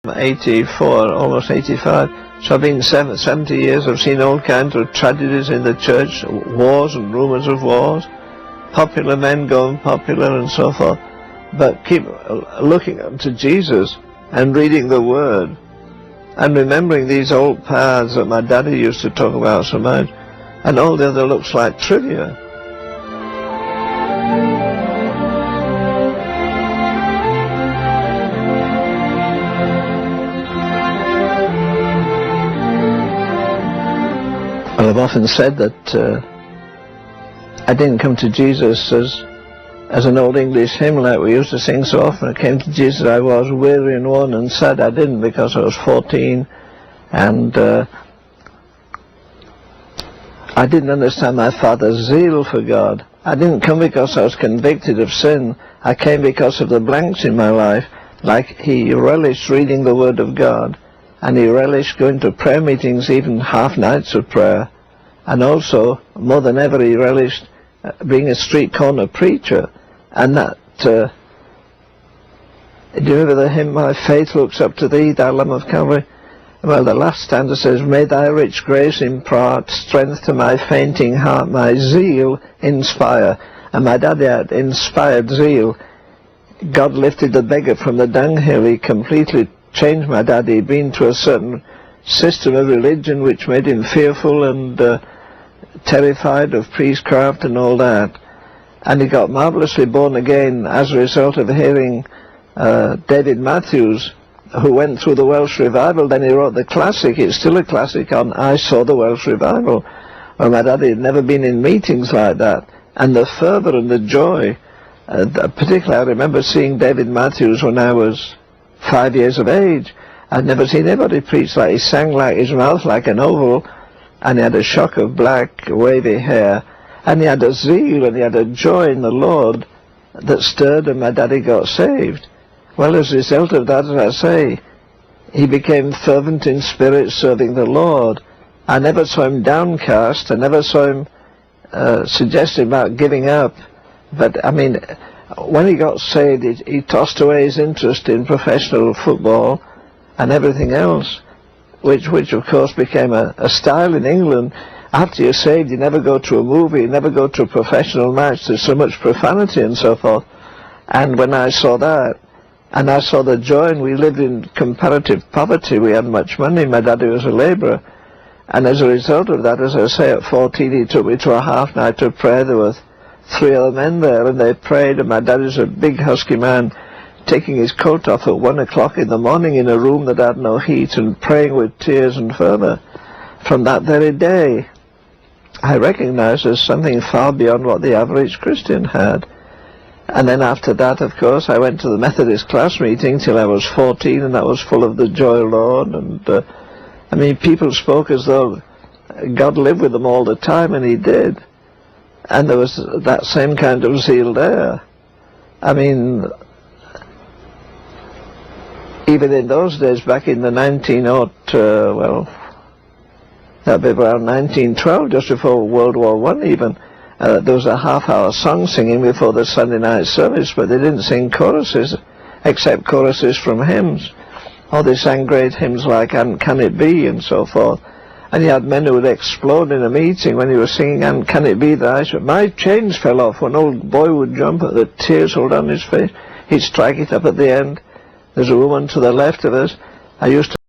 84, almost 85. So I've been 70 years. I've seen all kinds of tragedies in the church, wars and rumours of wars, popular men going popular and so forth. But keep looking up to Jesus and reading the Word and remembering these old paths that my daddy used to talk about so much, and all the other looks like trivia. Well, I've often said that I didn't come to Jesus as an old English hymn like we used to sing so often. I came to Jesus, I was weary and worn and sad. I didn't, because I was 14 and I didn't understand my father's zeal for God. I didn't come because I was convicted of sin. I came because of the blanks in my life. Like he relished reading the Word of God, and he relished going to prayer meetings, even half nights of prayer. And also, more than ever, he relished being a street corner preacher. And that, do you remember the hymn, My faith looks up to thee, thou Lamb of Calvary? Well, the last stanza says, may thy rich grace impart strength to my fainting heart, my zeal inspire. And my daddy had inspired zeal. God lifted the beggar from the dunghill. He completely changed my daddy. He'd been to a certain system of religion which made him fearful and terrified of priestcraft and all that. And he got marvelously born again as a result of hearing David Matthews, who went through the Welsh revival. Then he wrote the classic, it's still a classic, on I Saw the Welsh Revival. Well, my daddy had never been in meetings like that. And the fervour and the joy, particularly I remember seeing David Matthews when I was 5 years of age. I'd never seen anybody preach like he sang, like his mouth like an oval, and he had a shock of black wavy hair, and he had a zeal and he had a joy in the Lord that stirred, and my daddy got saved. Well, as a result of that, as I say, he became fervent in spirit, serving the Lord. I never saw him downcast. I never saw him suggesting about giving up. But I mean, when he got saved, he tossed away his interest in professional football and everything else, which of course became a style in England. After you're saved, you never go to a movie, you never go to a professional match. There's so much profanity and so forth. And when I saw that, and I saw the joy, and we lived in comparative poverty, we had much money, my daddy was a labourer, and as a result of that, as I say, at 14 he took me to a half night of prayer. There were 3 other men there, and they prayed, and my daddy's a big husky man, taking his coat off at 1 o'clock in the morning in a room that had no heat, and praying with tears and fervour. From that very day, I recognized as something far beyond what the average Christian had. And then after that, of course, I went to the Methodist class meeting till I was 14, and that was full of the joy of the Lord. And I mean, people spoke as though God lived with them all the time, and he did. And there was that same kind of zeal there. I mean, even in those days, back in the well, that'd be around 1912, just before World War I even, there was a half-hour song singing before the Sunday night service, but they didn't sing choruses, except choruses from hymns. Or they sang great hymns like And Can It Be and so forth. And you had men who would explode in a meeting when he was singing And Can It Be that I should... My chains fell off. One old boy would jump, the tears rolled down his face. He'd strike it up at the end. There's a woman to the left of us. I used to